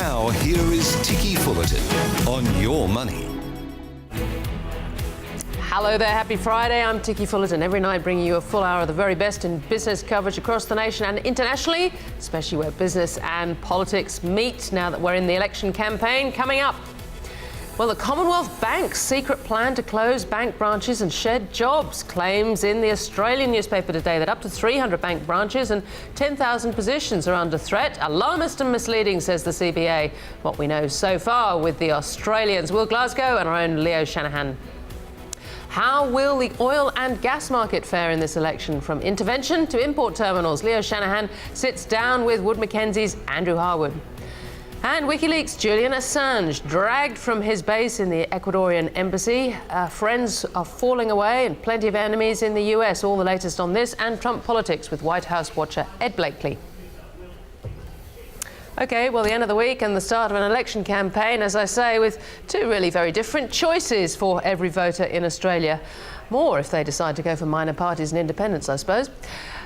Now, here is Ticky Fullerton on Your Money. Hello there, happy Friday. I'm Ticky Fullerton. Every night bringing you a full hour of the very best in business coverage across the nation and internationally, especially where business and politics meet now that we're in the election campaign coming up. Well, the Commonwealth Bank's secret plan to close bank branches and shed jobs claims in the Australian newspaper today that up to 300 bank branches and 10,000 positions are under threat. Alarmist and misleading, says the CBA. What we know so far with the Australians. Will Glasgow and our own Leo Shanahan. How will the oil and gas market fare in this election? From intervention to import terminals, Leo Shanahan sits down with Wood Mackenzie's Andrew Harwood. And WikiLeaks' Julian Assange dragged from his base in the Ecuadorian embassy. Friends are falling away and plenty of enemies in the US. All the latest on this and Trump politics with White House watcher Ed Blakely. OK, well, the end of the week and the start of an election campaign, as I say, with two really very different choices for every voter in Australia. More if they decide to go for minor parties and independents, I suppose.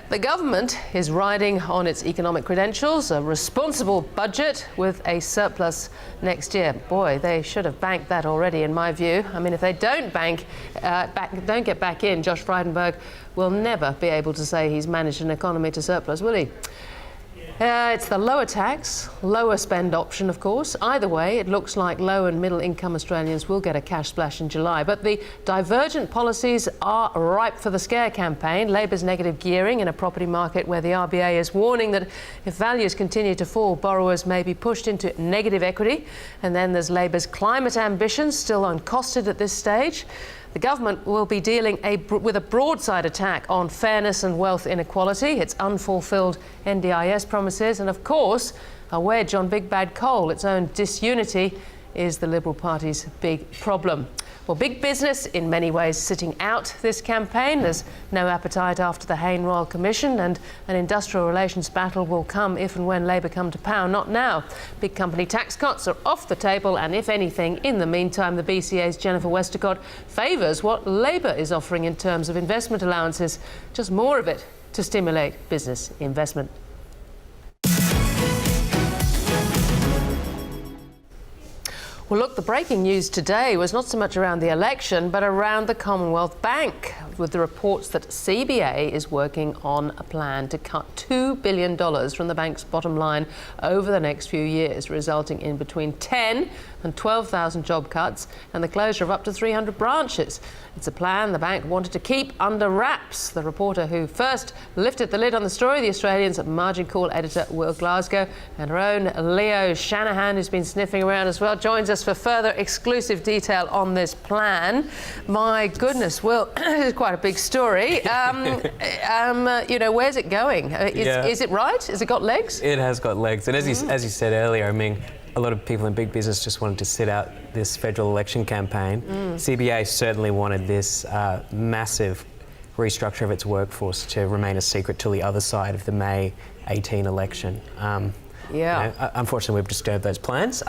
The government is riding on its economic credentials, a responsible budget with a surplus next year. Boy, they should have banked that already, in my view. I mean, if they don't don't get back in, Josh Frydenberg will never be able to say he's managed an economy to surplus, will he? It's the lower tax, lower spend option, of course. Either way, it looks like low and middle income Australians will get a cash splash in July. But the divergent policies are ripe for the scare campaign. Labor's negative gearing in a property market where the RBA is warning that if values continue to fall, borrowers may be pushed into negative equity. And then there's Labor's climate ambitions, still uncosted at this stage. The government will be dealing with a broadside attack on fairness and wealth inequality, its unfulfilled NDIS promises, and of course, a wedge on big bad coal. Its own disunity is the Liberal Party's big problem. Well, big business in many ways sitting out this campaign. There's no appetite after the Hayne Royal Commission, and an industrial relations battle will come if and when Labor come to power, not now. Big company tax cuts are off the table, and if anything, in the meantime, the BCA's Jennifer Westacott favours what Labor is offering in terms of investment allowances, just more of it to stimulate business investment. Well, look, the breaking news today was not so much around the election, but around the Commonwealth Bank, with the reports that CBA is working on a plan to cut $2 billion from the bank's bottom line over the next few years, resulting in between 10 and 12,000 job cuts and the closure of up to 300 branches. It's a plan the bank wanted to keep under wraps. The reporter who first lifted the lid on the story, the Australian's margin call editor Will Glasgow, and our own Leo Shanahan, who's been sniffing around as well, joins us for further exclusive detail on this plan. My goodness, Will, this is quite a big story. You know, where's it going? Is it right? Has it got legs? It has got legs. And as you said earlier, I mean, a lot of people in big business just wanted to sit out this federal election campaign. CBA certainly wanted this massive restructure of its workforce to remain a secret till the other side of the May 18 election. You know, unfortunately, we've disturbed those plans.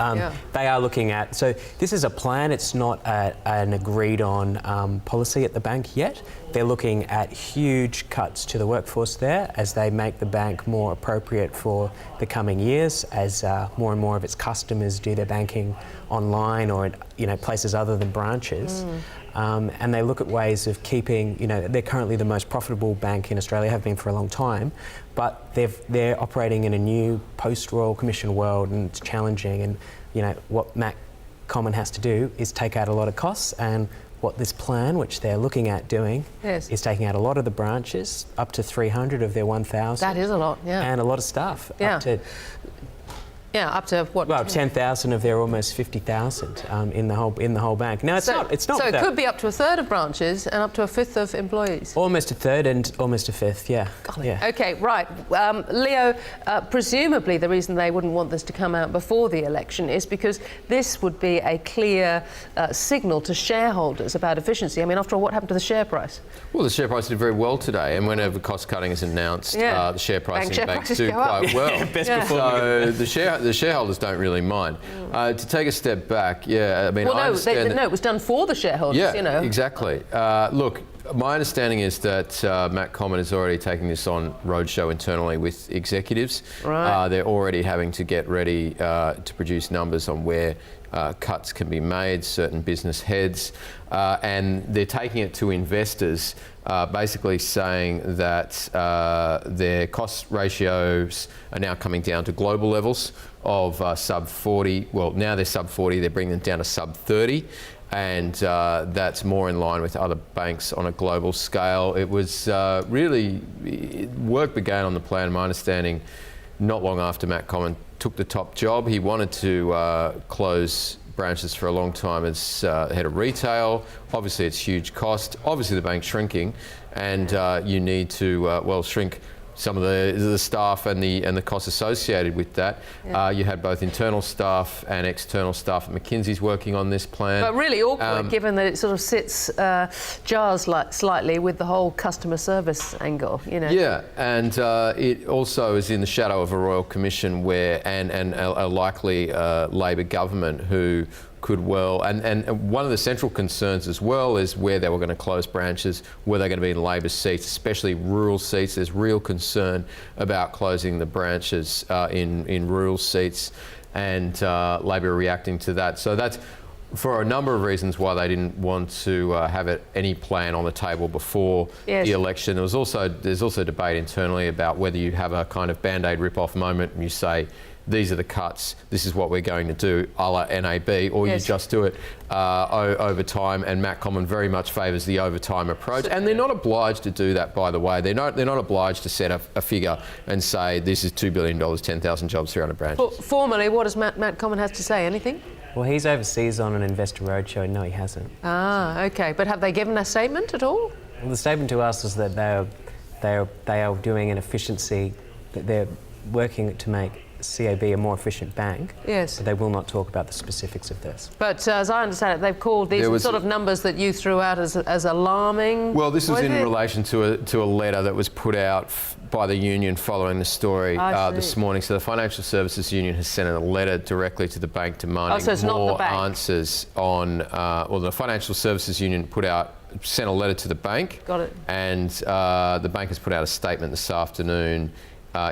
They are looking at, so this is a plan, it's not an agreed on policy at the bank yet. They're looking at huge cuts to the workforce there as they make the bank more appropriate for the coming years, as more and more of its customers do their banking online or at places other than branches. And they look at ways of keeping, they're currently the most profitable bank in Australia, have been for a long time, but they're operating in a new post-Royal Commission world, and it's challenging. And what Mac Common has to do is take out a lot of costs, and what this plan, which they're looking at doing, is taking out a lot of the branches, up to 300 of their 1,000. That is a lot, and a lot of staff. Up to what? Well, 10,000 of their almost 50,000 in the whole bank. Now it's not. So it could be up to a third of branches and up to a fifth of employees. Almost a third and almost a fifth. Yeah. Okay, right. Leo, presumably the reason they wouldn't want this to come out before the election is because this would be a clear signal to shareholders about efficiency. I mean, after all, what happened to the share price? Well, the share price did very well today, and whenever cost cutting is announced, the share price in banks do quite well. So the shareholders don't really mind. To take a step back, I mean, it was done for the shareholders. Yeah, exactly. Look, my understanding is that Matt Comyn is already taking this on roadshow internally with executives. Right. They're already having to get ready to produce numbers on where cuts can be made, certain business heads, and they're taking it to investors, basically saying that their cost ratios are now coming down to global levels of sub 40. Well, now they're sub 40, they're bringing them down to sub 30. And that's more in line with other banks on a global scale. It was work began on the plan, my understanding, not long after Matt Comyn took the top job. He wanted to close branches for a long time as head of retail. Obviously, it's huge cost. Obviously, the bank's shrinking, and you need to shrink some of the staff and the costs associated with that. Yeah. You had both internal staff and external staff at Mackenzie's working on this plan. But really awkward, given that it sort of sits jars slightly with the whole customer service angle, you know. Yeah, and it also is in the shadow of a Royal Commission and a likely Labor government who could and one of the central concerns as well is where they were going to close branches, were they going to be in Labor seats, especially rural seats. There's real concern about closing the branches in rural seats, and Labor reacting to that. So that's for a number of reasons why they didn't want to have any plan on the table before the election. There's also debate internally about whether you have a kind of Band-Aid rip-off moment and you say, these are the cuts, this is what we're going to do, a la NAB, or you just do it over time, and Matt Comyn very much favours the overtime approach. And they're not obliged to do that, by the way. They're not obliged to set a figure and say, this is $2 billion, 10,000 jobs, 300 branches. Well, formally, what does Matt Comyn have to say? Anything? Well, he's overseas on an investor roadshow. No, he hasn't. Ah, OK. But have they given a statement at all? Well, the statement to us is that they are doing an efficiency, that they're working to make CAB a more efficient bank. Yes. But they will not talk about the specifics of this. But as I understand it, they've called these sort of numbers that you threw out as alarming. Well, this was in relation to a letter that was put out by the union following the story this morning. So the Financial Services Union has sent a letter directly to the bank demanding more answers on. Well, the Financial Services Union sent a letter to the bank. Got it. And the bank has put out a statement this afternoon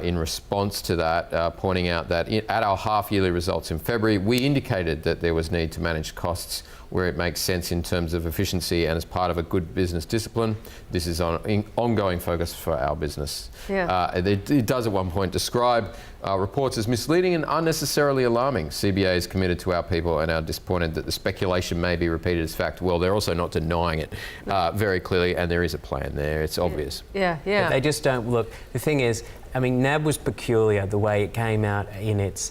in response to that, pointing out that at our half-yearly results in February, we indicated that there was need to manage costs where it makes sense in terms of efficiency and as part of a good business discipline. This is an ongoing focus for our business. Yeah. It does at one point describe reports as misleading and unnecessarily alarming. CBA is committed to our people and are disappointed that the speculation may be repeated as fact. Well, they're also not denying it very clearly, and there is a plan there. It's obvious. Yeah. But they just don't look. The thing is, I mean, NAB was peculiar the way it came out in its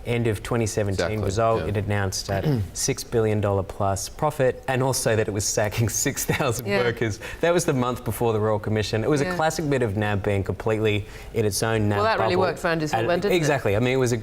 end of 2017 result. It announced a $6 billion plus profit, and also that it was sacking 6,000 workers. That was the month before the Royal Commission. It was a classic bit of NAB being completely in its own NAB Well, that bubble. really worked for Andrew Thorburn, didn't it? Exactly. I mean, it was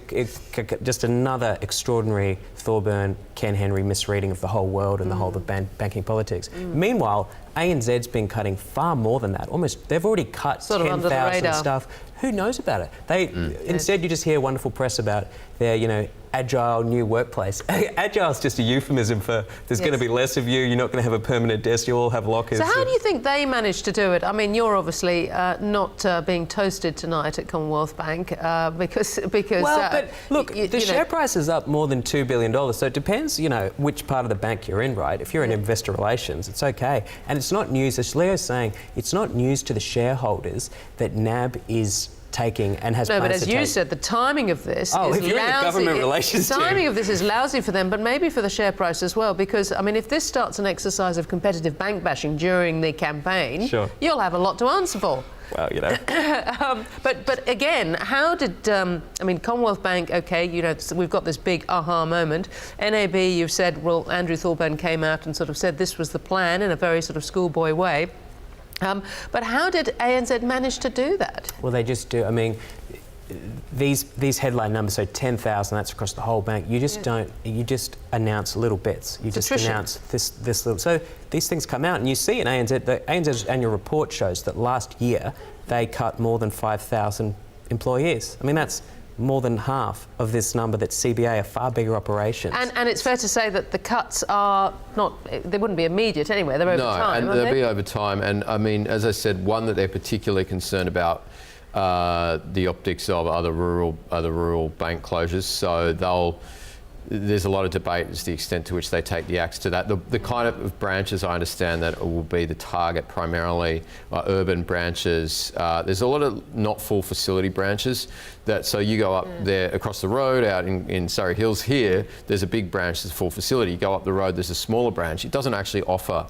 just another extraordinary Thorburn, Ken Henry misreading of the whole world and the whole of banking politics. Meanwhile, ANZ's been cutting far more than that. They've already cut 10,000 staff. Who knows about it? Instead, you just hear wonderful press about their, agile new workplace. Agile is just a euphemism for there's going to be less of you. You're not going to have a permanent desk. You all have lockers. So how do you think they managed to do it? I mean, you're obviously not being toasted tonight at Commonwealth Bank because. Well, but look, the share price is up more than $2 billion. So it depends, which part of the bank you're in, right? If you're in investor relations, it's okay. And it's not news, as Leo's saying, it's not news to the shareholders that NAB is taking and has plans to take. No, but as you said, the timing of this is lousy. If you're in the government relations the timing of this is lousy for them, but maybe for the share price as well, because, I mean, if this starts an exercise of competitive bank bashing during the campaign, you'll have a lot to answer for. Well, But again, how did Commonwealth Bank? Okay, we've got this big aha moment. NAB, you've said, well, Andrew Thorburn came out and sort of said this was the plan in a very sort of schoolboy way. But how did ANZ manage to do that? Well, they just do. I mean, these headline numbers, so 10,000, that's across the whole bank. You just don't. You just announce little bits. You just announce this little. So these things come out, and you see in ANZ. The ANZ's annual report shows that last year they cut more than 5,000 employees. I mean, that's more than half of this number that CBA are far bigger operations. And it's fair to say that the cuts are they wouldn't be immediate anyway, they're over time. No, and they'll be over time. And I mean, as I said, one that they're particularly concerned about the optics of other rural bank closures. So there's a lot of debate as to the extent to which they take the axe to that. The kind of branches I understand that will be the target primarily are urban branches. There's a lot of not full facility branches so you go up there across the road out in Surrey Hills here, there's a big branch that's full facility. You go up the road, there's a smaller branch. It doesn't actually offer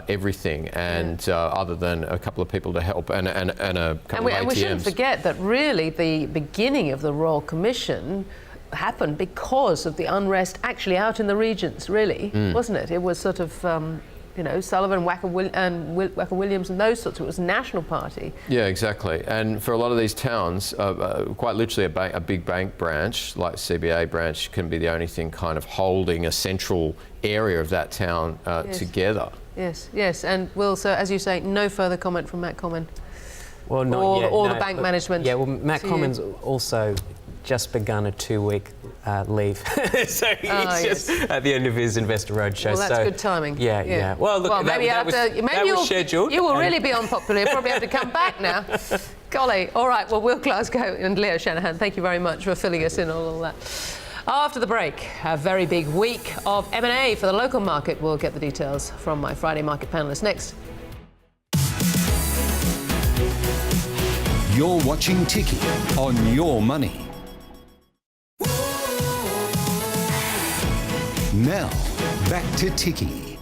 everything, and other than a couple of people to help and a couple of ATMs. And we shouldn't forget that really the beginning of the Royal Commission happened because of the unrest actually out in the regions, really, wasn't it? It was sort of, Sullivan, Wacker Williams and those sorts. It was a national party. Yeah, exactly. And for a lot of these towns, quite literally a big bank branch, like CBA branch, can be the only thing kind of holding a central area of that town together. Yes. And Will, so as you say, no further comment from Matt Comyn? Well, not yet. Or the bank management? Yeah, well, Matt Comyn's also just begun a 2-week leave. So he's just at the end of his investor roadshow. Well, that's good timing. Yeah. Well, look, maybe that was scheduled. You will really be unpopular. You'll probably have to come back now. Golly. All right, well, Will Glasgow and Leo Shanahan, thank you very much for filling us in on all that. After the break, a very big week of M&A for the local market. We'll get the details from my Friday market panellists next. You're watching Ticky on Your Money. Now, back to Ticky.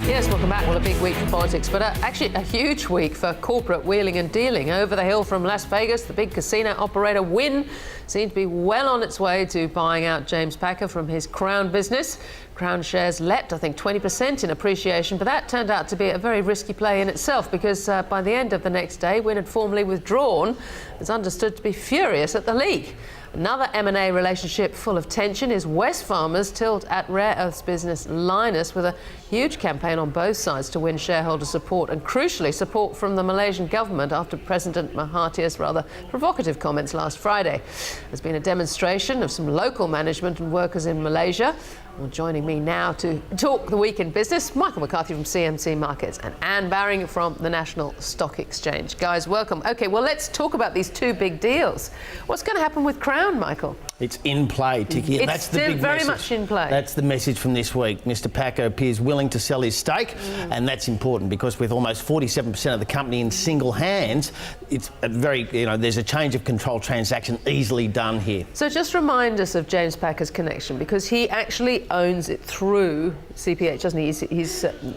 Yes, welcome back. Well, a big week for politics, but actually a huge week for corporate wheeling and dealing. Over the hill from Las Vegas, the big casino operator Wynn seemed to be well on its way to buying out James Packer from his Crown business. Crown shares leapt, I think, 20% in appreciation, but that turned out to be a very risky play in itself because by the end of the next day, Wynn had formally withdrawn. It's understood to be furious at the leak. Another M&A relationship full of tension is Wesfarmers' tilt at rare earths business Lynas, with a huge campaign on both sides to win shareholder support and, crucially, support from the Malaysian government after President Mahathir's rather provocative comments last Friday. There's been a demonstration of some local management and workers in Malaysia. Well, joining me now to talk the week in business, Michael McCarthy from CMC Markets and Anne Bowering from the National Stock Exchange. Guys, welcome. OK, well, let's talk about these two big deals. What's going to happen with Crown, Michael? It's in play, Ticky. It's that's the still big very message. much in play. That's the message from this week. Mr. Packer appears willing to sell his stake, and that's important because with almost 47% of the company in single hands, it's a very, there's a change of control transaction easily done here. So just remind us of James Packer's connection, because he actually owns it through CPH, doesn't he?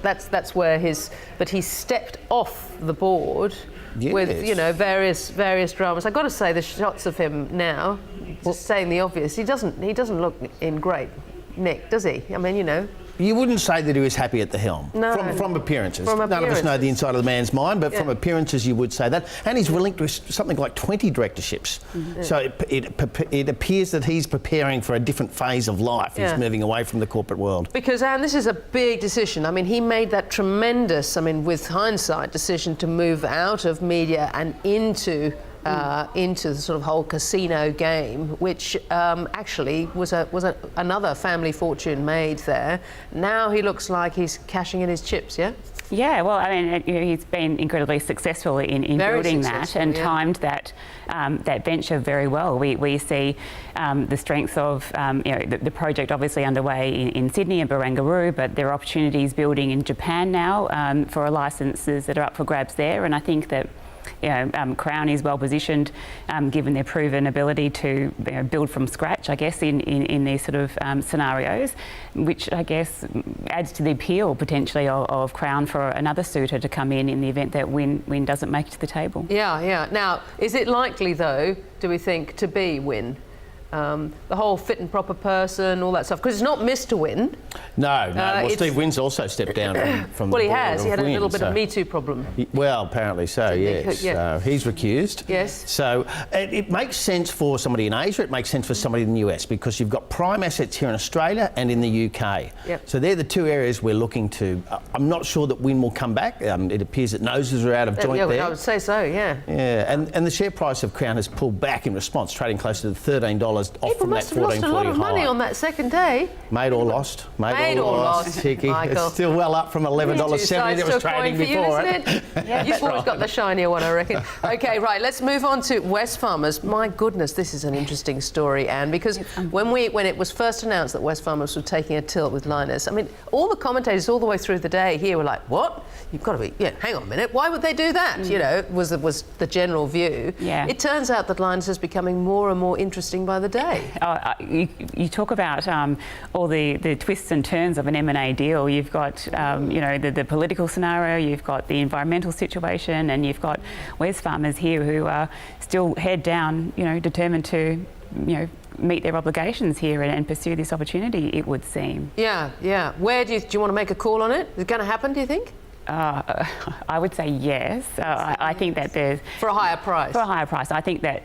That's where but he stepped off the board. Yes. With various dramas. I've got to say, the shots of him now, just saying the obvious, he doesn't look in great nick, does he? I mean, You wouldn't say that he was happy at the helm. No. From appearances. None of us know the inside of the man's mind, but from appearances you would say that. And he's relinquished something like 20 directorships. Mm-hmm. So it appears that he's preparing for a different phase of life. He's moving away from the corporate world. Because, Anne, this is a big decision. I mean, he made that tremendous, with hindsight, decision to move out of media and into the sort of whole casino game, which actually was another family fortune made there. Now he looks like he's cashing in his chips, yeah? Yeah, well, I mean, he's been incredibly successful in building that and timed that venture very well. We see the strengths of the project obviously underway in Sydney and Barangaroo, but there are opportunities building in Japan now for licences that are up for grabs there, and I think that Crown is well positioned, given their proven ability to build from scratch, I guess, in these sort of scenarios, which I guess adds to the appeal potentially of Crown for another suitor to come in the event that Wynn doesn't make it to the table. Yeah. Now, is it likely, though, do we think, to be Wynn? the whole fit and proper person, all that stuff, because it's not Mr. Wynne. No. Well, Steve Wynn's also stepped down from well, the he board has. of He had a Wynne, little bit so. of Me Too problem. Well, apparently so, yes. Yeah. He's recused. Yes. So it makes sense for somebody in Asia, it makes sense for somebody in the US, because you've got prime assets here in Australia and in the UK. Yep. So they're the two areas we're looking to. I'm not sure that Wynne will come back. It appears that noses are out of joint there. I would say so, yeah. Yeah, and the share price of Crown has pulled back in response, trading close to the $13 off People from that must have lost a lot of money high. on that second day. Made or lost? Made or lost, Ticky. Michael. It's still well up from $11.70 it was trading before. You've always got the shinier one, I reckon. OK, right, let's move on to Wesfarmers. My goodness, this is an interesting story, Anne, because when it was first announced that Wesfarmers were taking a tilt with Lynas, I mean, all the commentators all the way through the day here were like, what? You've got to be, hang on a minute, why would they do that? You know, was the general view. Yeah. It turns out that Lynas is becoming more and more interesting by the day. You talk about all the twists and turns of an M&A deal. You've got, the political scenario, you've got the environmental situation, and you've got Wesfarmers here who are still head down, determined to, meet their obligations here and pursue this opportunity, it would seem. Yeah. Where do you want to make a call on it? Is it going to happen, do you think? I would say yes. I think that there's... For a higher price? For a higher price. I think that,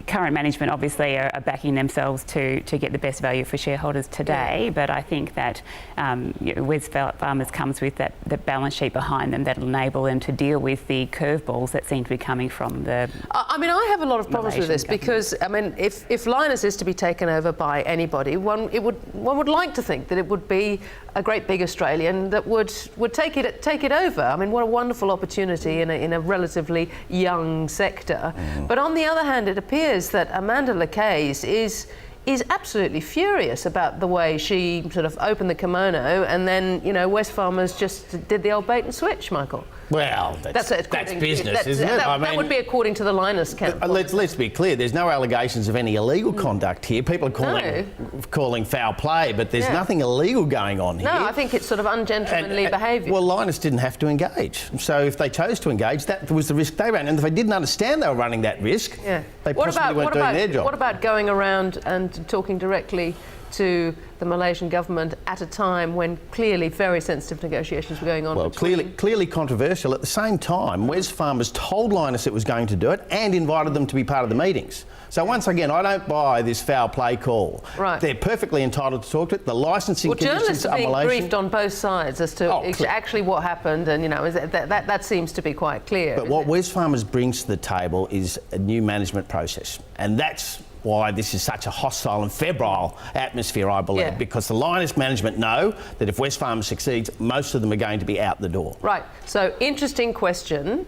current management obviously are backing themselves to get the best value for shareholders today, yeah. But I think that Wesfarmers comes with the balance sheet behind them that'll enable them to deal with the curveballs that seem to be coming from the... I mean, I have a lot of problems with this because, I mean, if Lynas is to be taken over by anybody, one would like to think that it would be a great big Australian that would take it over. I mean, what a wonderful opportunity in a relatively young sector. But on the other hand, it appears that Amanda Lacaze is absolutely furious about the way she sort of opened the kimono and then, Wesfarmers just did the old bait and switch, Michael. Well, that's business, isn't it? That would be according to the Lynas camp. Let's be clear. There's no allegations of any illegal conduct here. People are calling foul play, but there's nothing illegal going on here. No, I think it's sort of ungentlemanly behaviour. Well, Lynas didn't have to engage. So if they chose to engage, that was the risk they ran. And if they didn't understand they were running that risk, they possibly weren't doing their job. What about going around and talking directly to the Malaysian government at a time when clearly very sensitive negotiations were going on? Well, clearly controversial. At the same time, Wesfarmers told Lynas it was going to do it and invited them to be part of the meetings. So once again, I don't buy this foul play call. Right. They're perfectly entitled to talk to it. The licensing conditions are Malaysian. Journalists are being briefed on both sides as to actually what happened, and that seems to be quite clear. But what Wesfarmers brings to the table is a new management process, and that's why this is such a hostile and febrile atmosphere, I believe, because the Lynas management know that if Wesfarmers succeeds, most of them are going to be out the door. Right. So, interesting question.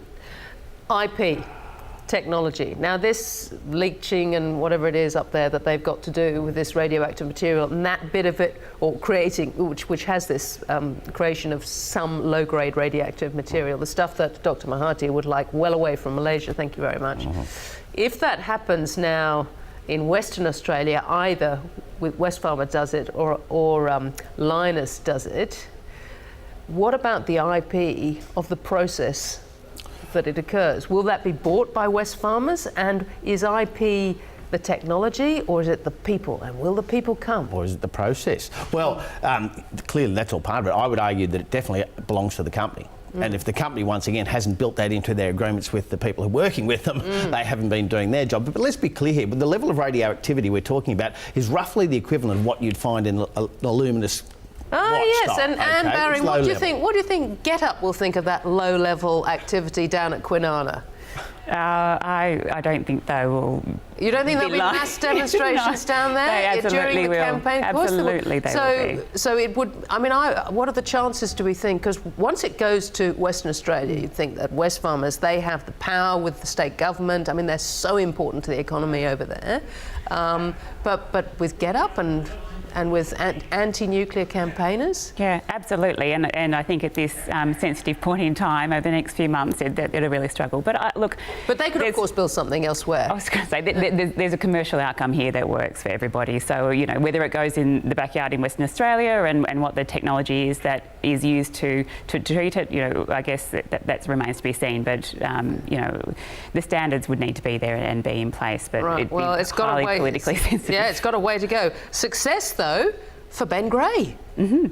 IP, technology. Now, this leaching and whatever it is up there that they've got to do with this radioactive material, and that bit of it, or creating, which has this creation of some low-grade radioactive material, the stuff that Dr. Mahathir would like well away from Malaysia. Thank you very much. If that happens now in Western Australia, either with Wesfarmers does it or Lynas does it, what about the IP of the process that it occurs? Will that be bought by Wesfarmers? And is IP the technology, or is it the people? And will the people come? Or is it the process? Well, clearly that's all part of it. I would argue that it definitely belongs to the company. And if the company, once again, hasn't built that into their agreements with the people who are working with them, they haven't been doing their job. But let's be clear here, the level of radioactivity we're talking about is roughly the equivalent of what you'd find in an aluminous yes, style, and Barry, what do you think GetUp will think of that low-level activity down at Kwinana? I don't think they will. You don't think there'll be mass demonstrations down there during the campaign? Absolutely, they will be. So it would. I mean, what are the chances, do we think? Because once it goes to Western Australia, you'd think that Wesfarmers, they have the power with the state government. I mean, they're so important to the economy over there. But with GetUp and and with anti-nuclear campaigners? Yeah, absolutely. And I think at this sensitive point in time, over the next few months, it'll really struggle. But look... But they could, of course, build something elsewhere. I was going to say, there's a commercial outcome here that works for everybody. So, you know, whether it goes in the backyard in Western Australia and what the technology is that is used to treat it, you know, I guess that remains to be seen. But, you know, the standards would need to be there and be in place. But it's highly politically sensitive. Yeah, it's got a way to go. Success, though, for Ben Gray.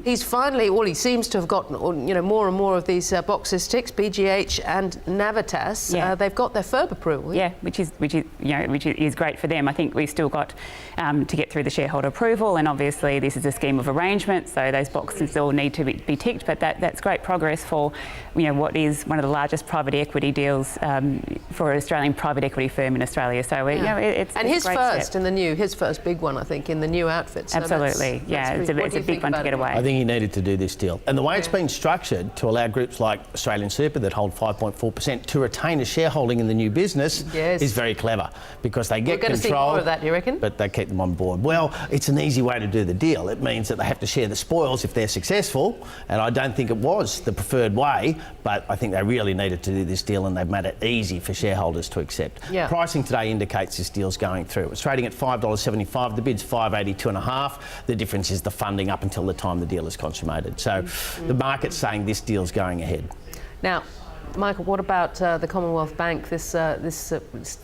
He's finally, he seems to have gotten, you know, more and more of these boxes ticked. BGH and Navitas, they've got their FIRB approval. Yeah, which is great for them. I think we've still got to get through the shareholder approval, and obviously this is a scheme of arrangement, so those boxes still need to be ticked. But that's great progress for, you know, what is one of the largest private equity deals for an Australian private equity firm in Australia. So you know, it's his a great first step. his first big one, I think, in the new outfit. So absolutely, it's a big one to get away. I think he needed to do this deal. And the way it's been structured to allow groups like Australian Super that hold 5.4% to retain a shareholding in the new business is very clever, because they get control. We're going to see more of that, you reckon? But they keep them on board. Well, it's an easy way to do the deal. It means that they have to share the spoils if they're successful, and I don't think it was the preferred way, but I think they really needed to do this deal, and they've made it easy for shareholders to accept. Pricing today indicates this deal's going through. It's trading at $5.75. The bid's $5.82.5. The difference is the funding up until the time the deal is consummated. So the market's saying this deal's going ahead. Now, Michael, what about the Commonwealth Bank, this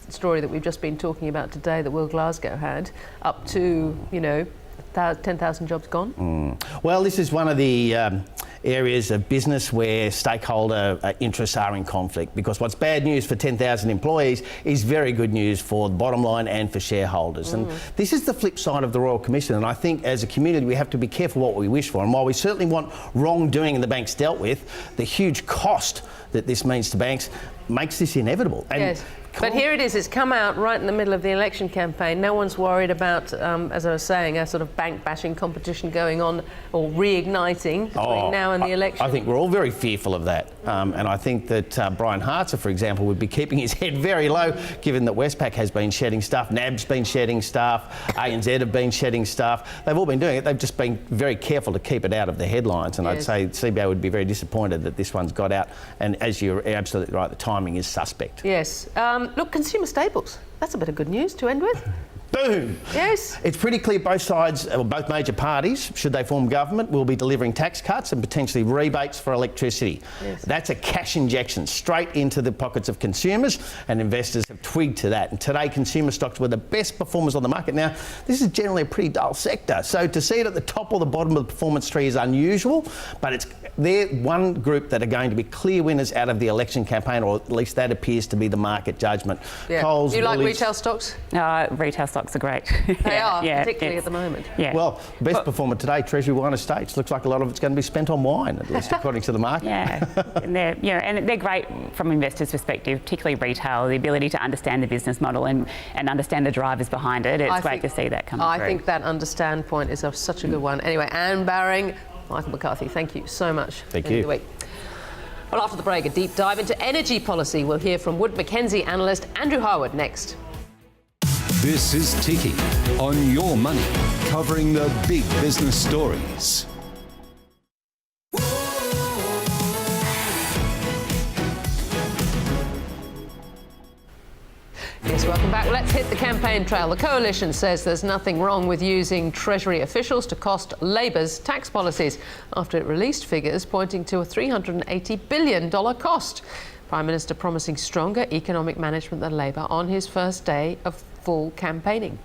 story that we've just been talking about today that Will Glasgow had, up to, you know, 10,000 jobs gone? Well, this is one of the areas of business where stakeholder interests are in conflict, because what's bad news for 10,000 employees is very good news for the bottom line and for shareholders. And this is the flip side of the Royal Commission, and I think as a community we have to be careful what we wish for. And while we certainly want wrongdoing in the banks dealt with, the huge cost that this means to banks makes this inevitable. And but here it is, it's come out right in the middle of the election campaign. No one's worried about, as I was saying, a sort of bank bashing competition going on or reigniting between now and the election. I think we're all very fearful of that. And I think that Brian Hartzer, for example, would be keeping his head very low, given that Westpac has been shedding staff, NAB's been shedding staff, ANZ have been shedding staff. They've all been doing it. They've just been very careful to keep it out of the headlines. And I'd say CBA would be very disappointed that this one's got out. And as you're absolutely right, the timing is suspect. Yes. Look, consumer staples. That's a bit of good news to end with. Boom! Yes. It's pretty clear both sides, or both major parties, should they form government, will be delivering tax cuts and potentially rebates for electricity. That's a cash injection straight into the pockets of consumers, and investors have twigged to that. And today, consumer stocks were the best performers on the market. Now, this is generally a pretty dull sector, so to see it at the top or the bottom of the performance tree is unusual, but they're one group that are going to be clear winners out of the election campaign, or at least that appears to be the market judgment. Coles, do you like retail stocks? Retail stocks are great. They are, particularly at the moment. Well, best performer today, Treasury Wine Estates. Looks like a lot of it's going to be spent on wine, at least according to the market. And they're great from investors' perspective, particularly retail, the ability to understand the business model and understand the drivers behind it. It's great to see that come through. I think that understand point is such a good one. Anyway, Anne Bowering, Michael McCarthy, thank you so much. Thank you. Well, after the break, a deep dive into energy policy. We'll hear from Wood Mackenzie analyst Andrew Harwood next. This is Ticky on Your Money, covering the big business stories. Yes, welcome back. Let's hit the campaign trail. The Coalition says there's nothing wrong with using Treasury officials to cost Labor's tax policies after it released figures pointing to a $380 billion cost. Prime Minister promising stronger economic management than Labor on his first day of full campaigning.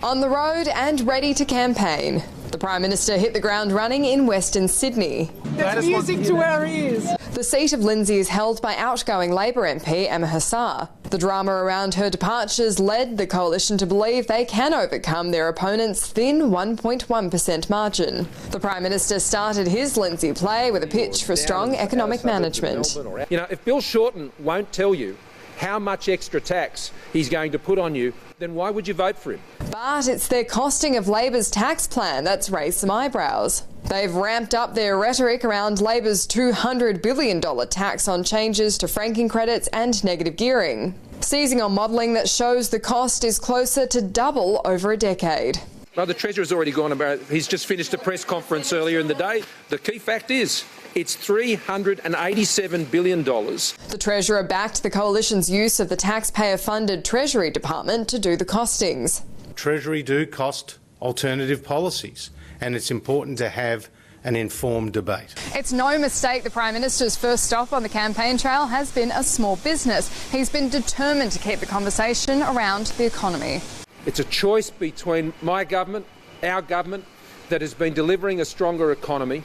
On the road and ready to campaign, the Prime Minister hit the ground running in Western Sydney. There's music to our ears. The seat of Lindsay is held by outgoing Labor MP Emma Hassar. The drama around her departures led the Coalition to believe they can overcome their opponent's thin 1.1% margin. The Prime Minister started his Lindsay play with a pitch for strong economic management. You know, if Bill Shorten won't tell you how much extra tax he's going to put on you, then why would you vote for him? But it's their costing of Labor's tax plan that's raised some eyebrows. They've ramped up their rhetoric around Labor's $200 billion tax on changes to franking credits and negative gearing, seizing on modelling that shows the cost is closer to double over a decade. Well, the Treasurer's already gone about, he's just finished a press conference earlier in the day. The key fact is, it's $387 billion. The Treasurer backed the Coalition's use of the taxpayer-funded Treasury Department to do the costings. Treasury do cost alternative policies, and it's important to have an informed debate. It's no mistake the Prime Minister's first stop on the campaign trail has been a small business. He's been determined to keep the conversation around the economy. It's a choice between my government, our government, that has been delivering a stronger economy,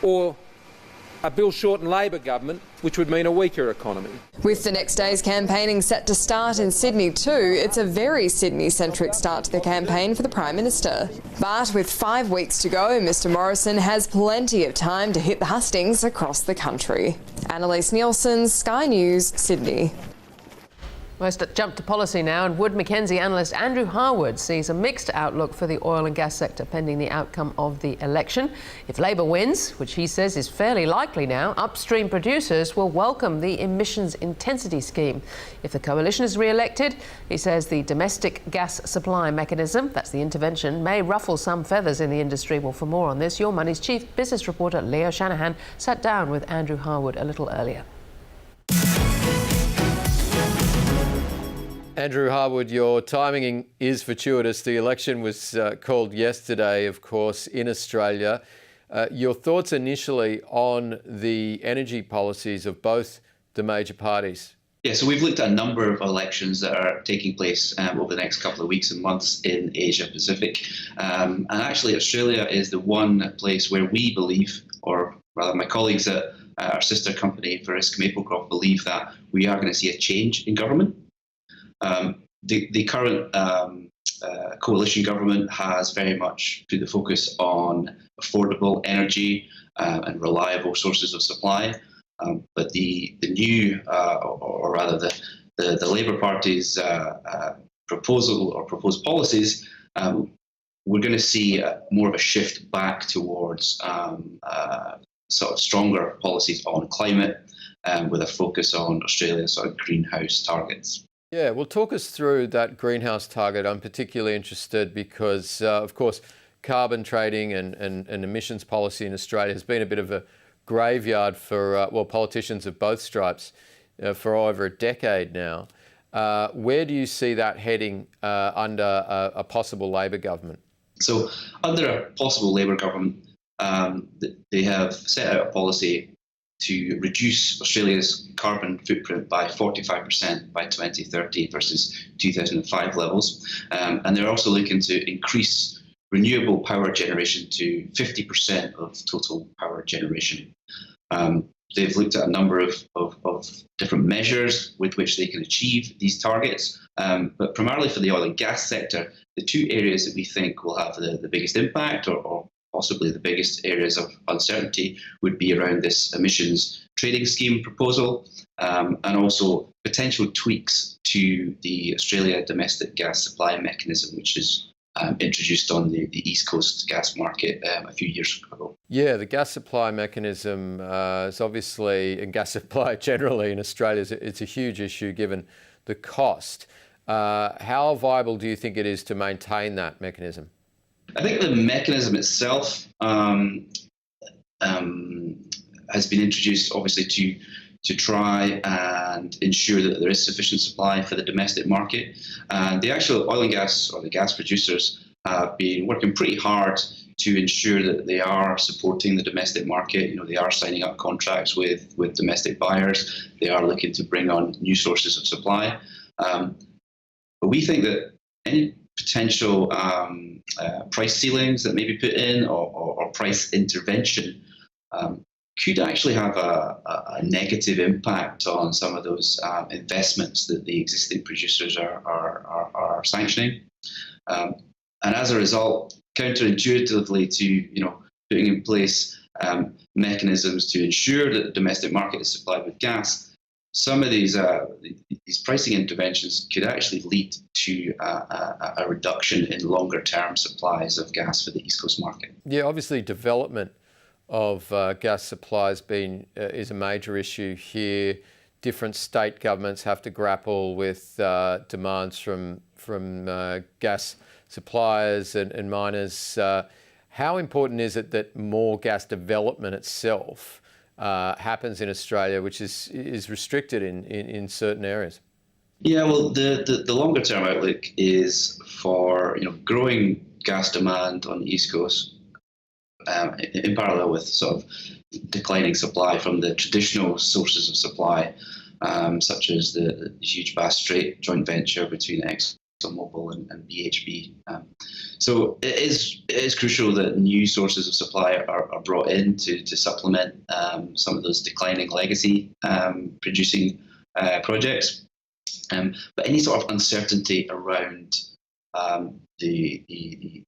or a Bill Shorten Labor government, which would mean a weaker economy. With the next day's campaigning set to start in Sydney too, it's a very Sydney-centric start to the campaign for the Prime Minister. But with 5 weeks to go, Mr Morrison has plenty of time to hit the hustings across the country. Analyst Nielsen, Sky News, Sydney. Let's jump to policy now, and Wood Mackenzie analyst Andrew Harwood sees a mixed outlook for the oil and gas sector pending the outcome of the election. If Labor wins, which he says is fairly likely now, upstream producers will welcome the emissions intensity scheme. If the coalition is re-elected, he says the domestic gas supply mechanism, that's the intervention, may ruffle some feathers in the industry. Well, for more on this, Your Money's chief business reporter Leo Shanahan sat down with Andrew Harwood a little earlier. Andrew Harwood, your timing is fortuitous. The election was called yesterday, of course, in Australia. Your thoughts initially on the energy policies of both the major parties? Yeah, so we've looked at a number of elections that are taking place over the next couple of weeks and months in Asia Pacific. And actually, Australia is the one place where we believe, or rather my colleagues at our sister company, Verisk Maplecroft, believe that we are going to see a change in government. The current coalition government has very much put the focus on affordable energy and reliable sources of supply. But the new, or rather the Labour Party's proposal or proposed policies, we're going to see more of a shift back towards sort of stronger policies on climate, with a focus on Australia's sort of greenhouse targets. Yeah, well, talk us through that greenhouse target. I'm particularly interested because, of course, carbon trading and emissions policy in Australia has been a bit of a graveyard for, politicians of both stripes for over a decade now. Where do you see that heading under a possible Labor government? So under a possible Labour government, they have set out a policy to reduce Australia's carbon footprint by 45% by 2030 versus 2005 levels. And they're also looking to increase renewable power generation to 50% of total power generation. They've looked at a number of different measures with which they can achieve these targets. But primarily for the oil and gas sector, the two areas that we think will have the biggest impact, or possibly the biggest areas of uncertainty, would be around this emissions trading scheme proposal, and also potential tweaks to the Australia domestic gas supply mechanism, which is introduced on the East Coast gas market a few years ago. Yeah, the gas supply mechanism is obviously, and gas supply generally in Australia, it's a huge issue given the cost. How viable do you think it is to maintain that mechanism? I think the mechanism itself has been introduced, obviously, to try and ensure that there is sufficient supply for the domestic market. The actual oil and gas, or the gas producers, have been working pretty hard to ensure that they are supporting the domestic market. You know, they are signing up contracts with domestic buyers. They are looking to bring on new sources of supply. But we think that any potential price ceilings that may be put in, or price intervention, could actually have a negative impact on some of those investments that the existing producers are sanctioning. And as a result, counterintuitively to putting in place mechanisms to ensure that the domestic market is supplied with gas, some of these pricing interventions could actually lead to a reduction in longer-term supplies of gas for the East Coast market. Yeah, obviously development of gas supplies is a major issue here. Different state governments have to grapple with demands from gas suppliers and miners. How important is it that more gas development itself happens in Australia, which is restricted in certain areas? Yeah, well, the longer term outlook is for growing gas demand on the East Coast, in parallel with sort of declining supply from the traditional sources of supply, such as the huge Bass Strait joint venture between ExxonMobil and BHP. So it is crucial that new sources of supply are brought in to supplement some of those declining legacy producing projects. But any sort of uncertainty around the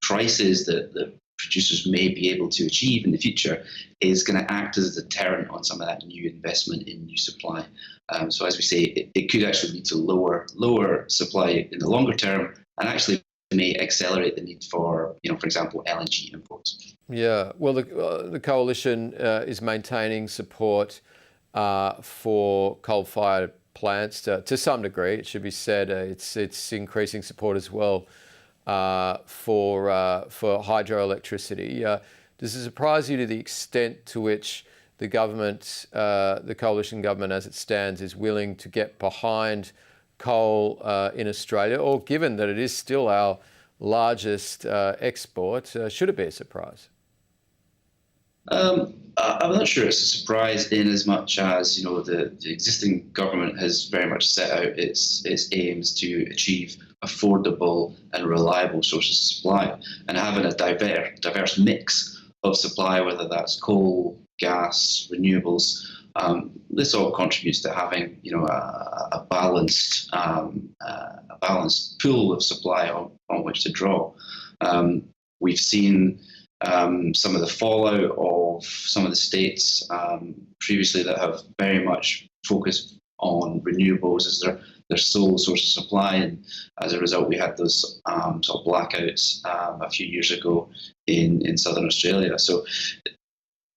prices that the producers may be able to achieve in the future is going to act as a deterrent on some of that new investment in new supply. So as we say, it could actually lead to lower supply in the longer term, and actually may accelerate the need for, for example, LNG imports. Yeah, well, the coalition is maintaining support for coal-fired plants to some degree. It should be said, it's increasing support as well for hydroelectricity. Does it surprise you to the extent to which the government, the coalition government as it stands, is willing to get behind coal in Australia, or given that it is still our largest export, should it be a surprise? I'm not sure it's a surprise in as much as the existing government has very much set out its aims to achieve affordable and reliable sources of supply, and having a diverse mix of supply, whether that's coal, gas, renewables. This all contributes to having a balanced pool of supply on which to draw. We've seen some of the fallout of some of the states previously that have very much focused on renewables as their sole source of supply, and as a result we had those sort of blackouts a few years ago in southern Australia. So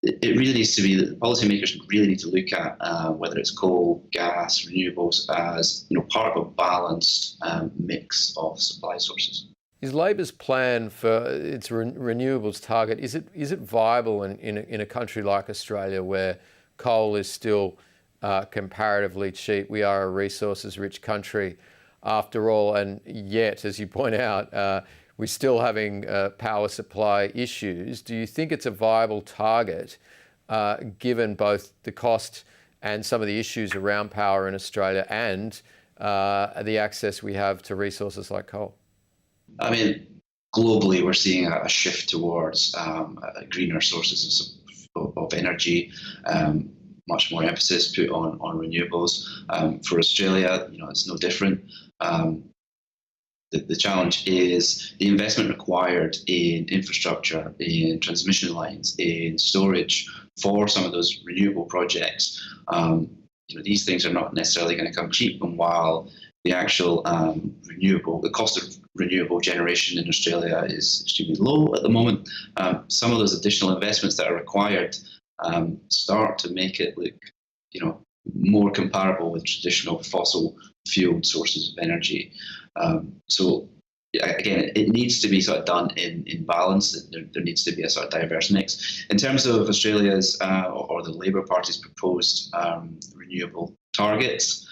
it really needs to be that policymakers really need to look at whether it's coal, gas, renewables as part of a balanced mix of supply sources. Is Labor's plan for its renewables target, is it viable in a country like Australia where coal is still comparatively cheap? We are a resources-rich country after all, and yet, as you point out, we're still having power supply issues. Do you think it's a viable target given both the cost and some of the issues around power in Australia and the access we have to resources like coal? I mean, globally, we're seeing a shift towards greener sources of energy, much more emphasis put on renewables. For Australia, it's no different. The challenge is the investment required in infrastructure, in transmission lines, in storage for some of those renewable projects. These things are not necessarily going to come cheap, and while the actual the cost of renewable generation in Australia is extremely low at the moment, some of those additional investments that are required start to make it look, more comparable with traditional fossil fueled sources of energy. So again, it needs to be sort of done in balance. There needs to be a sort of diverse mix. In terms of Australia's or the Labour Party's proposed renewable targets,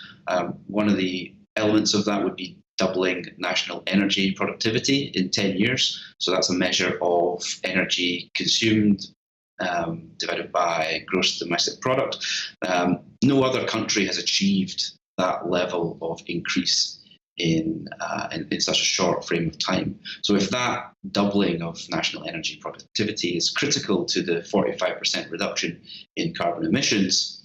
one of the elements of that would be doubling national energy productivity in 10 years. So that's a measure of energy consumed divided by gross domestic product. No other country has achieved that level of increase in such a short frame of time. So if that doubling of national energy productivity is critical to the 45% reduction in carbon emissions,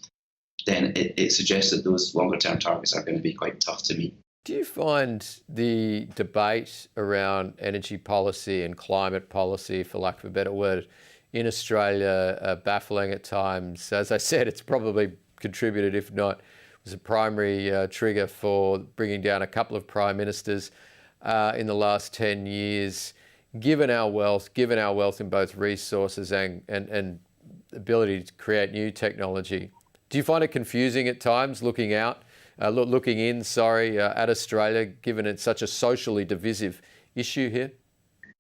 then it suggests that those longer term targets are going to be quite tough to meet. Do you find the debate around energy policy and climate policy, for lack of a better word, in Australia baffling at times? As I said, it's probably contributed, if not was a primary trigger for bringing down a couple of prime ministers in the last 10 years. Given our wealth in both resources and ability to create new technology, do you find it confusing at times looking in at Australia, given it's such a socially divisive issue here?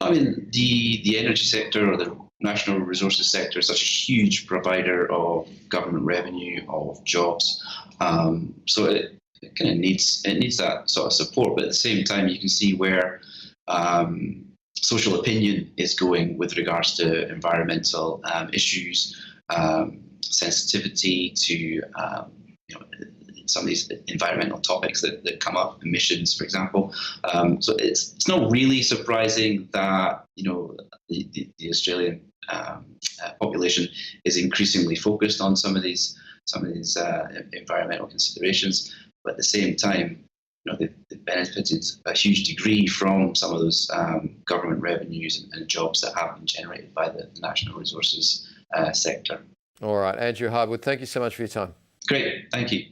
I mean, the energy sector or the national resources sector is such a huge provider of government revenue, of jobs. So it kind of needs that sort of support. But at the same time, you can see where social opinion is going with regards to environmental issues, sensitivity to some of these environmental topics that come up, emissions, for example. So it's not really surprising that the Australian population is increasingly focused on some of these environmental considerations. But at the same time, they've benefited a huge degree from some of those government revenues and jobs that have been generated by the national resources sector. All right, Andrew Harwood, thank you so much for your time. Great, thank you.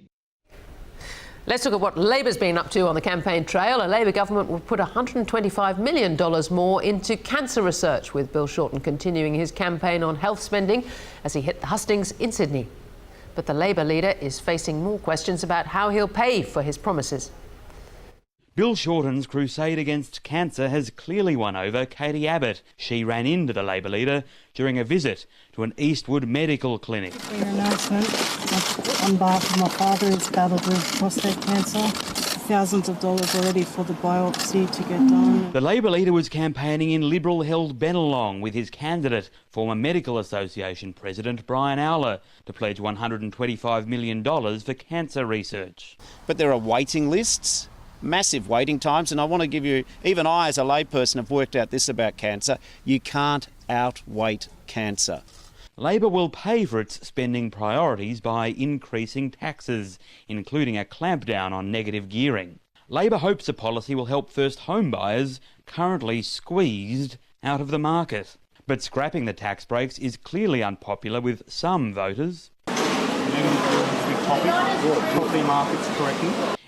Let's look at what Labor's been up to on the campaign trail. A Labor government will put $125 million more into cancer research, with Bill Shorten continuing his campaign on health spending as he hit the hustings in Sydney. But the Labor leader is facing more questions about how he'll pay for his promises. Bill Shorten's crusade against cancer has clearly won over Katie Abbott. She ran into the Labor leader during a visit to an Eastwood medical clinic. Your announcement on behalf of my father who's battled with prostate cancer. Thousands of dollars already for the biopsy to get done. The Labor leader was campaigning in Liberal-held Bennelong with his candidate, former Medical Association President Brian Owler, to pledge $125 million for cancer research. But there are waiting lists, massive waiting times, and I want to give you, even I as a layperson have worked out this about cancer, you can't outwait cancer. Labor will pay for its spending priorities by increasing taxes, including a clampdown on negative gearing. Labor hopes the policy will help first home buyers currently squeezed out of the market. But scrapping the tax breaks is clearly unpopular with some voters.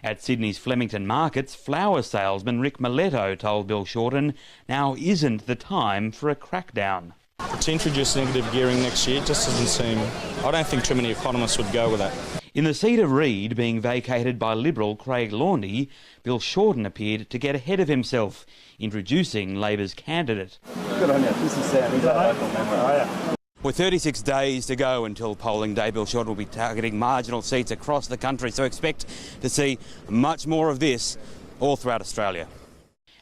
At Sydney's Flemington markets, flower salesman Rick Miletto told Bill Shorten now isn't the time for a crackdown. To introduce negative gearing next year just doesn't seem... I don't think too many economists would go with that. In the seat of Reid being vacated by Liberal Craig Laundy, Bill Shorten appeared to get ahead of himself, introducing Labor's candidate. Good on you. This is Sam. He's our local member. Oh, yeah. With 36 days to go until polling day, Bill Shorten will be targeting marginal seats across the country, so expect to see much more of this all throughout Australia.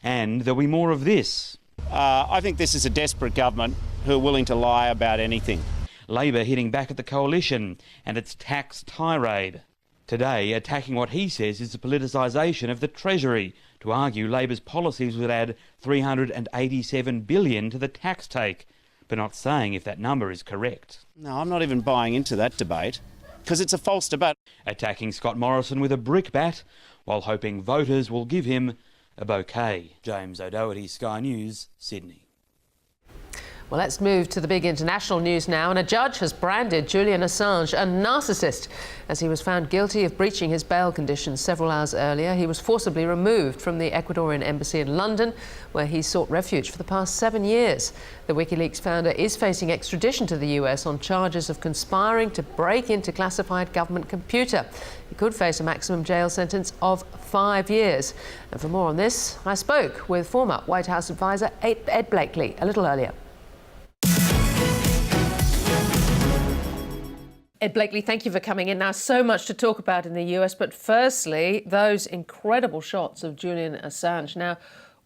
And there'll be more of this. I think this is a desperate government who are willing to lie about anything. Labor hitting back at the coalition and its tax tirade. Today, attacking what he says is the politicisation of the Treasury, to argue Labor's policies would add $387 billion to the tax take, but not saying if that number is correct. No, I'm not even buying into that debate, because it's a false debate. Attacking Scott Morrison with a brickbat, while hoping voters will give him a bouquet. James O'Doherty, Sky News, Sydney. Well, let's move to the big international news now. And a judge has branded Julian Assange a narcissist as he was found guilty of breaching his bail conditions several hours earlier. He was forcibly removed from the Ecuadorian embassy in London, where he sought refuge for the past 7 years. The WikiLeaks founder is facing extradition to the US on charges of conspiring to break into classified government computer. He could face a maximum jail sentence of 5 years. And for more on this, I spoke with former White House advisor Ed Blakely a little earlier. Ed Blakely, thank you for coming in. Now, so much to talk about in the US, but firstly, those incredible shots of Julian Assange. Now,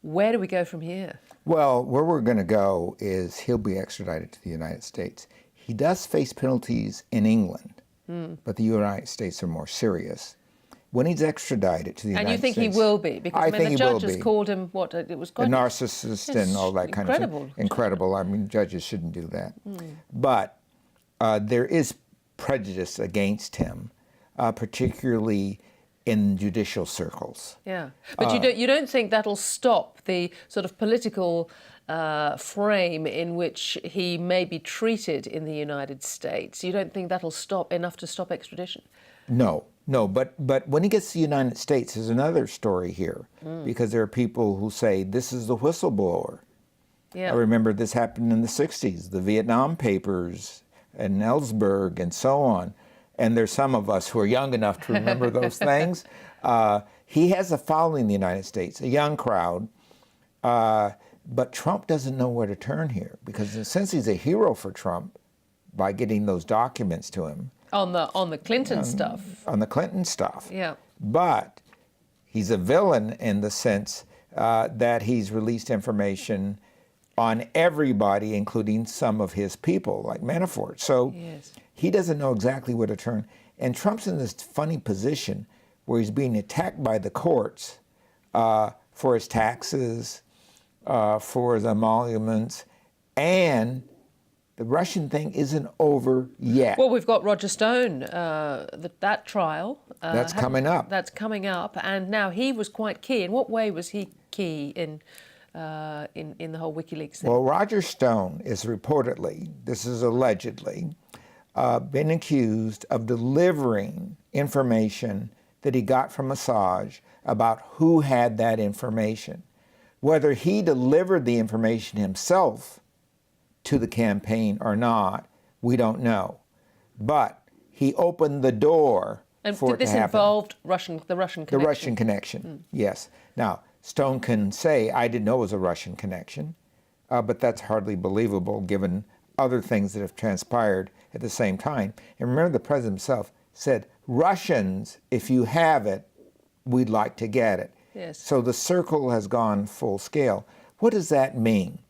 where do we go from here? Well, where we're going to go is he'll be extradited to the United States. He does face penalties in England, but the United States are more serious. When he's extradited to the United States... And you think he will be? Because the judge has called him, what, it was quite... A narcissist and all that kind of thing. Incredible. I mean, judges shouldn't do that. But there is prejudice against him, particularly in judicial circles. Yeah, but you don't think that'll stop the sort of political frame in which he may be treated in the United States? You don't think that'll stop enough to stop extradition? No, but when he gets to the United States, there's another story here, because there are people who say this is the whistleblower. Yeah. I remember this happened in the 60s, the Vietnam Papers, and Ellsberg and so on. And there's some of us who are young enough to remember those things. He has a following in the United States, a young crowd, But Trump doesn't know where to turn here, because since he's a hero for Trump by getting those documents to him. On the Clinton stuff. On the Clinton stuff. Yeah. But he's a villain in the sense that he's released information on everybody, including some of his people, like Manafort. So he doesn't know exactly where to turn. And Trump's in this funny position where he's being attacked by the courts for his taxes, for his emoluments, and the Russian thing isn't over yet. Well, we've got Roger Stone, that trial. That's coming up. That's coming up, and now he was quite key. In what way was he key in the whole WikiLeaks thing? Well, Roger Stone is reportedly, this is allegedly, been accused of delivering information that he got from Assange about who had that information. Whether he delivered the information himself to the campaign or not, we don't know. But he opened the door for it to happen. And did this involve the Russian connection? The Russian connection, yes. Now, Stone can say, I didn't know it was a Russian connection, but that's hardly believable given other things that have transpired at the same time. And remember, the president himself said, Russians, if you have it, we'd like to get it. Yes. So the circle has gone full scale. What does that mean?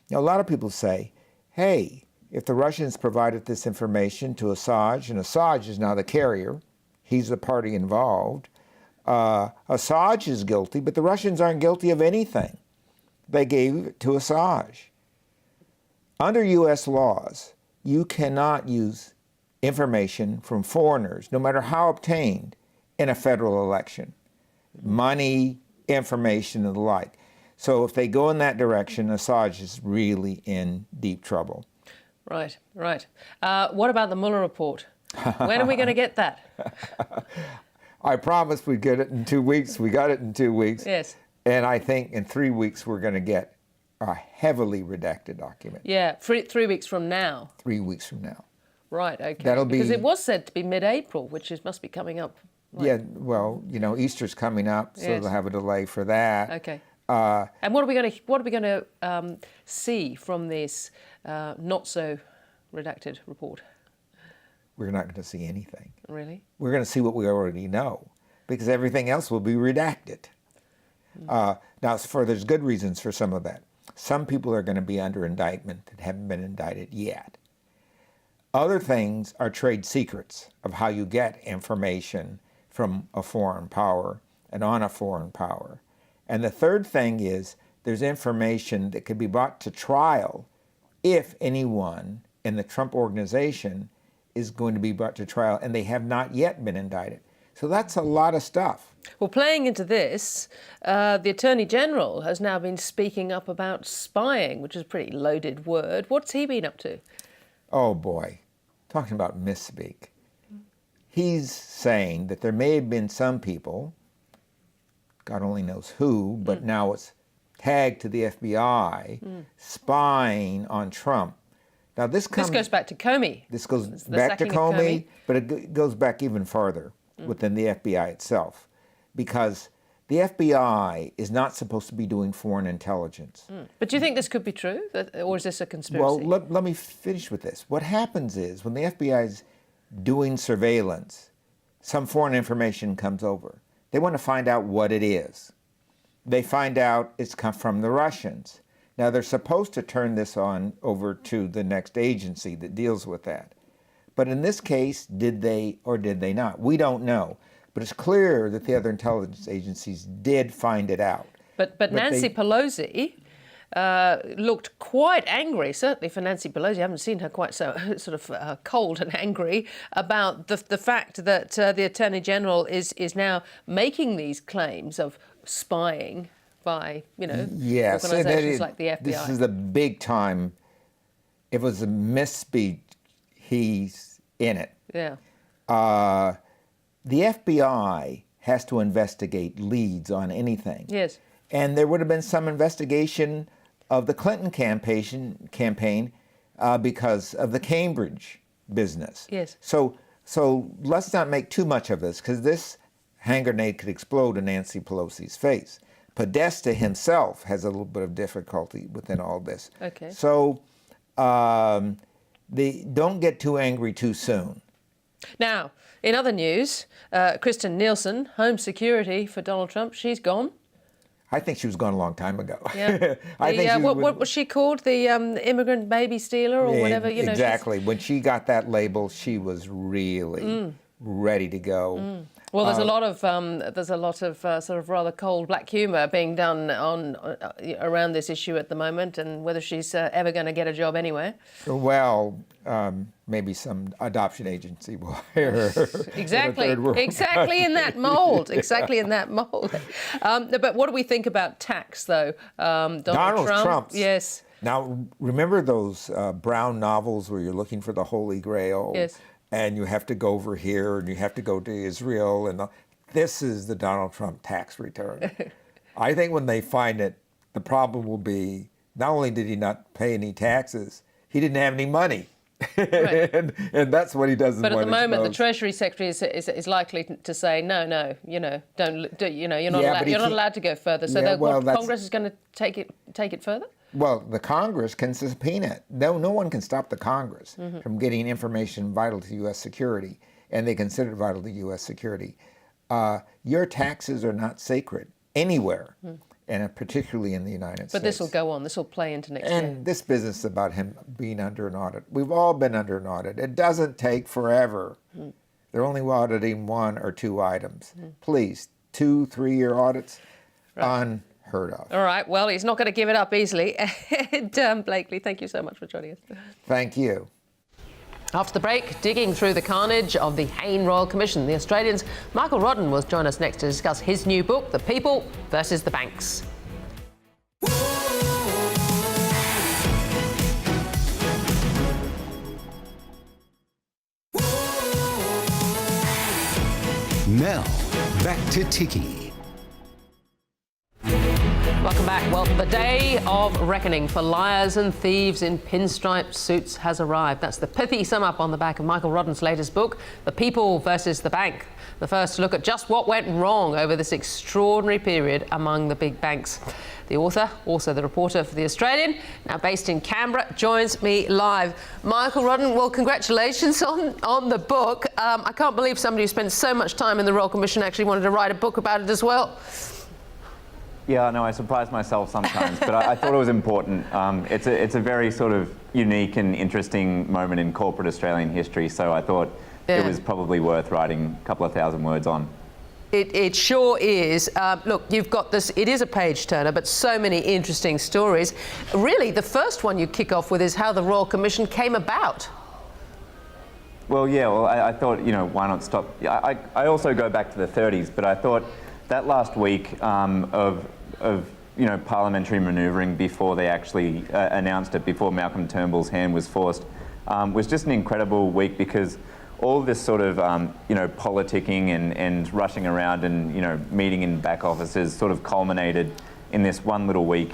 Now, a lot of people say, hey, if the Russians provided this information to Assange, and Assange is now the carrier, he's the party involved, Assange is guilty, but the Russians aren't guilty of anything. They gave it to Assange. Under U.S. laws, you cannot use information from foreigners, no matter how obtained, in a federal election. Money, information, and the like. So if they go in that direction, Assange is really in deep trouble. Right, right. What about the Mueller report? When are we going to get that? I promised we'd get it in 2 weeks. We got it in 2 weeks. Yes. And I think in 3 weeks we're going to get a heavily redacted document. Yeah, 3 weeks from now. 3 weeks from now. Right, okay. That'll because be, it was said to be mid-April, which must be coming up. Like, yeah, well, you know, Easter's coming up, so yes. they'll have a delay for that. Okay. And what are we going to see from this not so redacted report? We're not going to see anything. Really? We're going to see what we already know, because everything else will be redacted. Now, there's good reasons for some of that. Some people are going to be under indictment that haven't been indicted yet. Other things are trade secrets of how you get information from a foreign power and on a foreign power. And the third thing is there's information that could be brought to trial if anyone in the Trump organization is going to be brought to trial, and they have not yet been indicted. So that's a lot of stuff. Well, playing into this, the Attorney General has now been speaking up about spying, which is a pretty loaded word. What's he been up to? Oh, boy. Talking about misspeak. He's saying that there may have been some people, God only knows who, but now it's tagged to the FBI, spying on Trump. Now this goes back to Comey. This goes back to Comey, but it goes back even farther within the FBI itself, because the FBI is not supposed to be doing foreign intelligence. But do you think this could be true, or is this a conspiracy? Well, let me finish with this. What happens is when the FBI is doing surveillance, some foreign information comes over. They want to find out what it is. They find out it's come from the Russians. Now, they're supposed to turn this over to the next agency that deals with that. But in this case, did they or did they not? We don't know. But it's clear that the other intelligence agencies did find it out. But Nancy Pelosi looked quite angry, certainly for Nancy Pelosi. I haven't seen her quite so sort of cold and angry about the fact that the Attorney General is now making these claims of spying by, organisations like the FBI. This is the big time. If it was a misspeak, he's in it. Yeah. The FBI has to investigate leads on anything. Yes. And there would have been some investigation of the Clinton campaign because of the Cambridge business. Yes. So let's not make too much of this, because this hand grenade could explode in Nancy Pelosi's face. Podesta himself has a little bit of difficulty within all this. Okay. So they don't get too angry too soon. Now, in other news, Kristen Nielsen, Home Security for Donald Trump, she's gone. I think she was gone a long time ago. Yeah. What was she called? The immigrant baby stealer or whatever? You know, exactly. When she got that label, she was really ready to go. Well, there's a lot of sort of rather cold black humour being done on around this issue at the moment, and whether she's ever going to get a job anywhere. Well, maybe some adoption agency will hire her. Exactly in that mould. Exactly in that mould. But what do we think about tax, though? Donald Trump. Yes. Now, remember those brown novels where you're looking for the Holy Grail? Yes. And you have to go over here, and you have to go to Israel, and this is the Donald Trump tax return. I think when they find it, the problem will be not only did he not pay any taxes, he didn't have any money. Right. and that's what he doesn't. But at the moment, the Treasury Secretary is likely to say no, you're not allowed to go further. So Congress is going to take it further. Well, the Congress can subpoena it. No one can stop the Congress from getting information vital to U.S. security, and they consider it vital to U.S. security. Your taxes are not sacred anywhere, and particularly in the United States. But this will go on. This will play into next year. And this business about him being under an audit, we've all been under an audit. It doesn't take forever. They're only auditing 1 or 2 items. Please, 2-3 year audits, unheard of. All right, well, he's not going to give it up easily. Blakely, thank you so much for joining us. Thank you. After the break, digging through the carnage of the Hayne Royal Commission, the Australian's Michael Roddan will join us next to discuss his new book, The People versus the Banks. Now, back to Ticky. Welcome back. Well, the day of reckoning for liars and thieves in pinstripe suits has arrived. That's the pithy sum up on the back of Michael Roddan's latest book, The People versus the Bank. The first look at just what went wrong over this extraordinary period among the big banks. The author, also the reporter for The Australian, now based in Canberra, joins me live. Michael Roddan, well, congratulations on the book. I can't believe somebody who spent so much time in the Royal Commission actually wanted to write a book about it as well. Yeah, I know, I surprise myself sometimes, but I thought it was important. It's a very sort of unique and interesting moment in corporate Australian history, so I thought it was probably worth writing a couple of thousand words on. It sure is. Look, you've got this, it is a page-turner, but so many interesting stories. Really, the first one you kick off with is how the Royal Commission came about. Well, yeah, I thought, why not stop? I also go back to the 30s, but I thought that last week of parliamentary manoeuvring before they actually announced it, before Malcolm Turnbull's hand was forced, was just an incredible week, because all this sort of politicking and rushing around and meeting in back offices sort of culminated in this one little week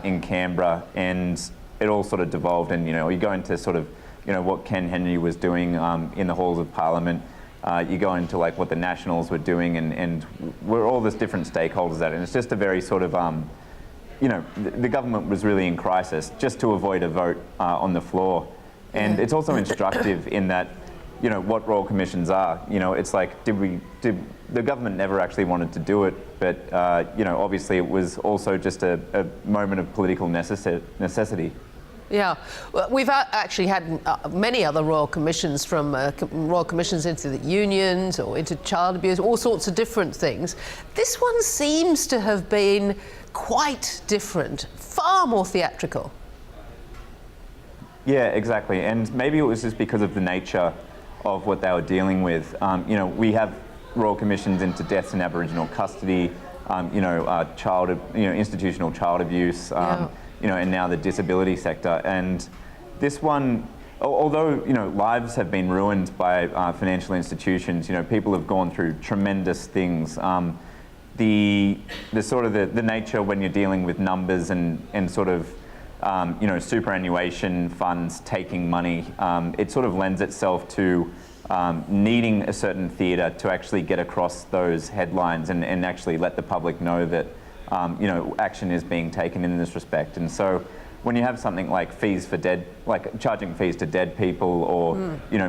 in Canberra, and it all sort of devolved. And you go into sort of what Ken Henry was doing in the halls of Parliament. You go into like what the Nationals were doing, and we're all this different stakeholders at it. And it's just a very sort of, the government was really in crisis just to avoid a vote on the floor. And it's also instructive in that, what Royal Commissions are. It's like, did the government never actually wanted to do it, but obviously it was also just a moment of political necessity. Yeah, well, we've actually had many other royal commissions, from royal commissions into the unions or into child abuse, all sorts of different things. This one seems to have been quite different, far more theatrical. Yeah, exactly, and maybe it was just because of the nature of what they were dealing with. We have royal commissions into deaths in Aboriginal custody, institutional child abuse. And now the disability sector. And this one, although lives have been ruined by financial institutions, people have gone through tremendous things. The nature when you're dealing with numbers and sort of superannuation funds taking money, it sort of lends itself to needing a certain theatre to actually get across those headlines and actually let the public know that action is being taken in this respect. And so when you have something like charging fees to dead people, or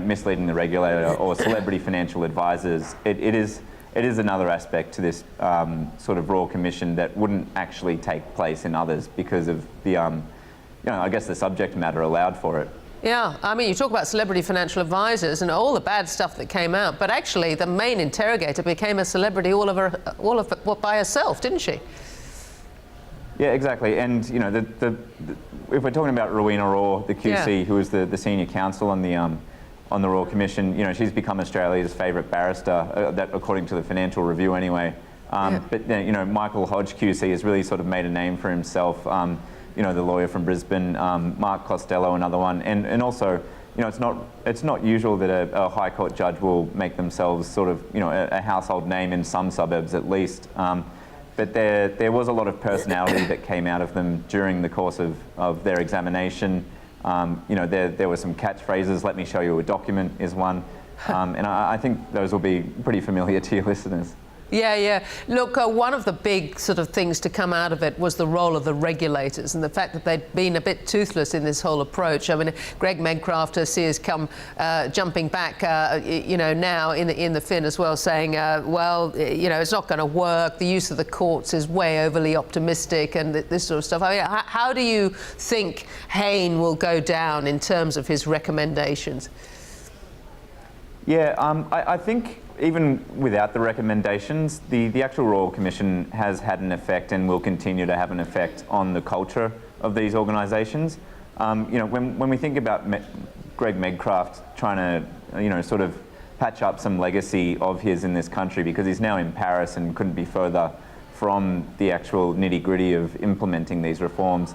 misleading the regulator, or celebrity financial advisors, it is another aspect to this sort of Royal Commission that wouldn't actually take place in others because of the I guess the subject matter allowed for it. Yeah, I mean, you talk about celebrity financial advisors and all the bad stuff that came out, but actually the main interrogator became a celebrity all of by herself, didn't she? Yeah, exactly. And if we're talking about Rowena Orr, the QC, who was the senior counsel on the Royal Commission, she's become Australia's favourite barrister, that according to the Financial Review anyway. But Michael Hodge QC has really sort of made a name for himself. The lawyer from Brisbane, Mark Costello, another one, and also, it's not usual that a High Court judge will make themselves sort of, a household name in some suburbs at least. But there was a lot of personality that came out of them during the course of their examination. There were some catchphrases. Let me show you a document is one, and I think those will be pretty familiar to your listeners. Yeah. Look, one of the big sort of things to come out of it was the role of the regulators and the fact that they'd been a bit toothless in this whole approach. I mean, Greg Medcraft, has come jumping back, now in the fin as well, saying, it's not going to work. The use of the courts is way overly optimistic and this sort of stuff. I mean, how do you think Hayne will go down in terms of his recommendations? Yeah, I think even without the recommendations, the actual Royal Commission has had an effect and will continue to have an effect on the culture of these organisations. When we think about Greg Medcraft trying to, sort of patch up some legacy of his in this country, because he's now in Paris and couldn't be further from the actual nitty-gritty of implementing these reforms.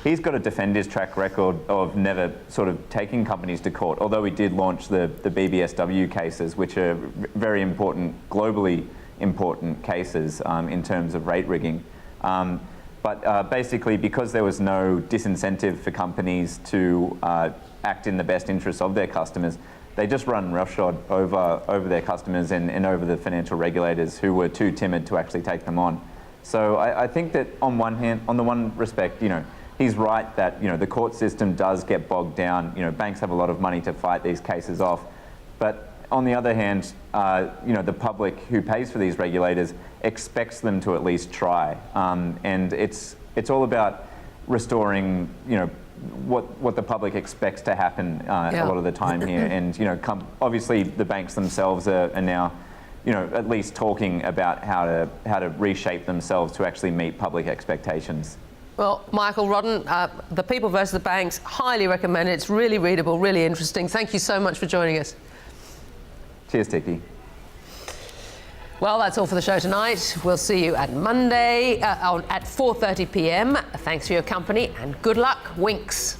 He's got to defend his track record of never sort of taking companies to court, although he did launch the BBSW cases, which are very important, globally important cases in terms of rate rigging. But basically, because there was no disincentive for companies to act in the best interests of their customers, they just run roughshod over their customers and over the financial regulators who were too timid to actually take them on. So I think that on the one respect, he's right that the court system does get bogged down. Banks have a lot of money to fight these cases off, but on the other hand, the public who pays for these regulators expects them to at least try, and it's all about restoring what the public expects to happen a lot of the time here. And obviously the banks themselves are now at least talking about how to reshape themselves to actually meet public expectations. Well, Michael, Roddan, The People versus the Banks, highly recommend it. It's really readable, really interesting. Thank you so much for joining us. Cheers, Ticky. Well, that's all for the show tonight. We'll see you at Monday at 4:30 p.m. Thanks for your company and good luck. Winks.